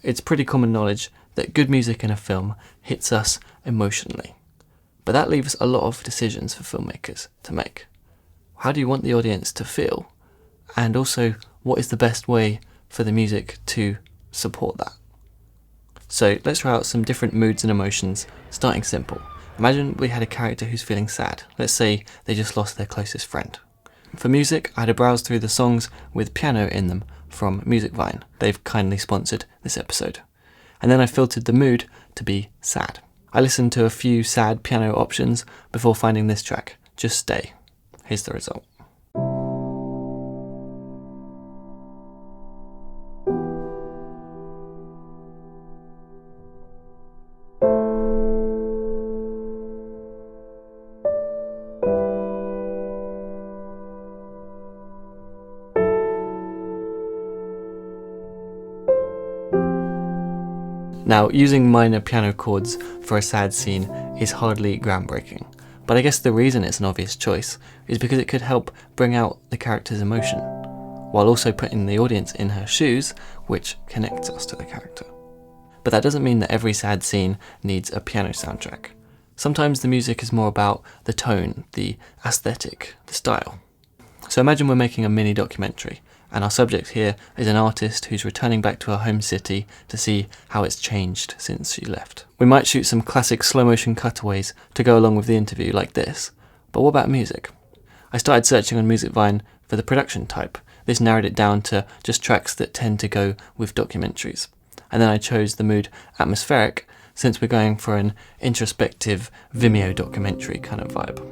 it's pretty common knowledge that good music in a film hits us emotionally. But that leaves a lot of decisions for filmmakers to make. How do you want the audience to feel? And also, what is the best way for the music to support that? So let's try out some different moods and emotions, starting simple. Imagine we had a character who's feeling sad. Let's say they just lost their closest friend. For music, I had to browse through the songs with piano in them from MusicVine. They've kindly sponsored this episode. And then I filtered the mood to be sad. I listened to a few sad piano options before finding this track, Just Stay. Here's the result. Now, using minor piano chords for a sad scene is hardly groundbreaking, but I guess the reason it's an obvious choice is because it could help bring out the character's emotion, while also putting the audience in her shoes, which connects us to the character. But that doesn't mean that every sad scene needs a piano soundtrack. Sometimes the music is more about the tone, the aesthetic, the style. So imagine we're making a mini documentary, and our subject here is an artist who's returning back to her home city to see how it's changed since she left. We might shoot some classic slow motion cutaways to go along with the interview like this, but what about music? I started searching on MusicVine for the production type. This narrowed it down to just tracks that tend to go with documentaries. And then I chose the mood atmospheric, since we're going for an introspective Vimeo documentary kind of vibe.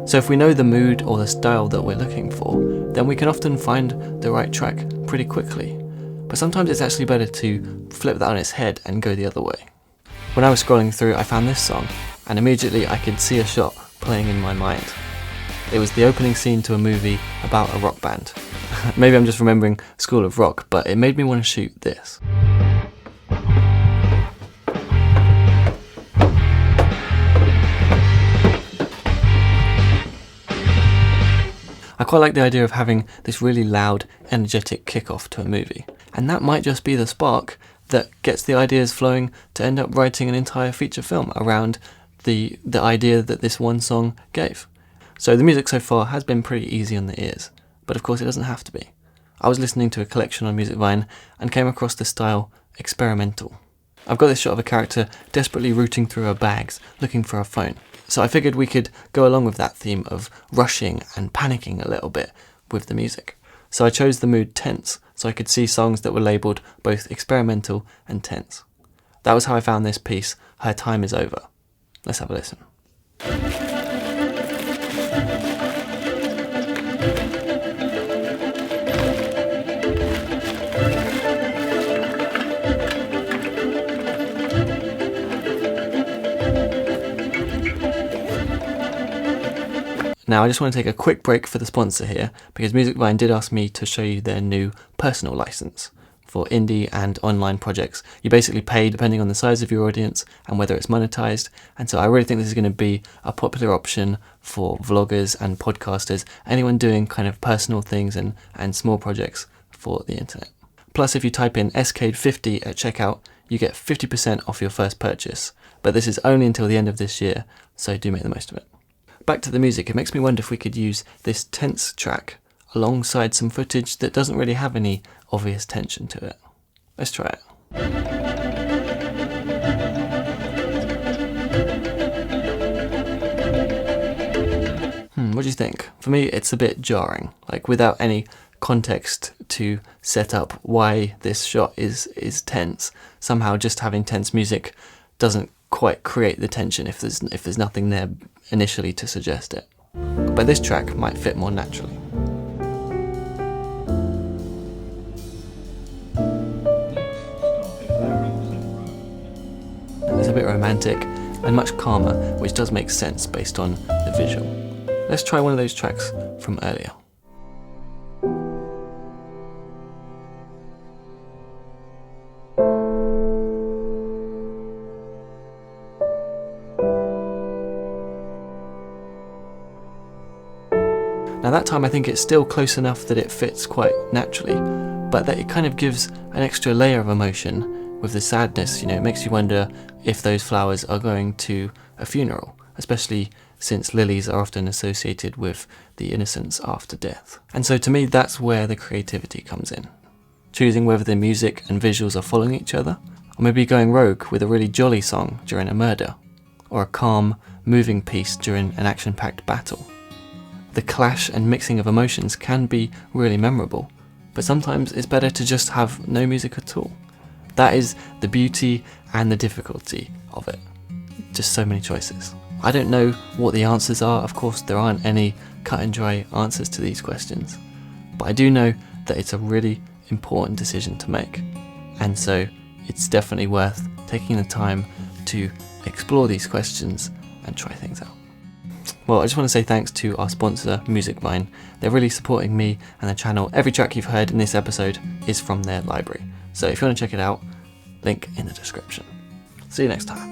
So if we know the mood or the style that we're looking for, then we can often find the right track pretty quickly. But sometimes it's actually better to flip that on its head and go the other way. When I was scrolling through, I found this song, and immediately I could see a shot playing in my mind. It was the opening scene to a movie about a rock band. Maybe I'm just remembering School of Rock, but it made me want to shoot this. I quite like the idea of having this really loud, energetic kickoff to a movie. And that might just be the spark that gets the ideas flowing to end up writing an entire feature film around the idea that this one song gave. So the music so far has been pretty easy on the ears, but of course it doesn't have to be. I was listening to a collection on MusicVine and came across the style experimental. I've got this shot of a character desperately rooting through her bags, looking for her phone. So I figured we could go along with that theme of rushing and panicking a little bit with the music. So I chose the mood tense, so I could see songs that were labelled both experimental and tense. That was how I found this piece, Her Time Is Over. Let's have a listen. Now I just want to take a quick break for the sponsor here, because MusicVine did ask me to show you their new personal license. For indie and online projects, you basically pay depending on the size of your audience and whether it's monetized, and so I really think this is going to be a popular option for vloggers and podcasters, anyone doing kind of personal things and small projects for the internet. Plus, if you type in Cade50 at checkout, you get 50% off your first purchase, but this is only until the end of this year, so do make the most of it. Back to the music, it makes me wonder if we could use this tense track alongside some footage that doesn't really have any obvious tension to it. Let's try it. What do you think? For me, it's a bit jarring, like without any context to set up why this shot is tense. Somehow just having tense music doesn't quite create the tension if there's nothing there initially to suggest it. But this track might fit more naturally. It's a bit romantic and much calmer, which does make sense based on the visual. let's try one of those tracks from earlier. Now that time I think it's still close enough that it fits quite naturally, but that it kind of gives an extra layer of emotion with the sadness, it makes you wonder if those flowers are going to a funeral, especially since lilies are often associated with the innocence after death. And so to me that's where the creativity comes in. Choosing whether the music and visuals are following each other, or maybe going rogue with a really jolly song during a murder, or a calm, moving piece during an action-packed battle. The clash and mixing of emotions can be really memorable, but sometimes it's better to just have no music at all. That is the beauty and the difficulty of it. Just so many choices. I don't know what the answers are, of course there aren't any cut and dry answers to these questions, but I do know that it's a really important decision to make, and so it's definitely worth taking the time to explore these questions and try things out. Well, I just want to say thanks to our sponsor, MusicVine. They're really supporting me and the channel. Every track you've heard in this episode is from their library. So if you want to check it out, link in the description. See you next time.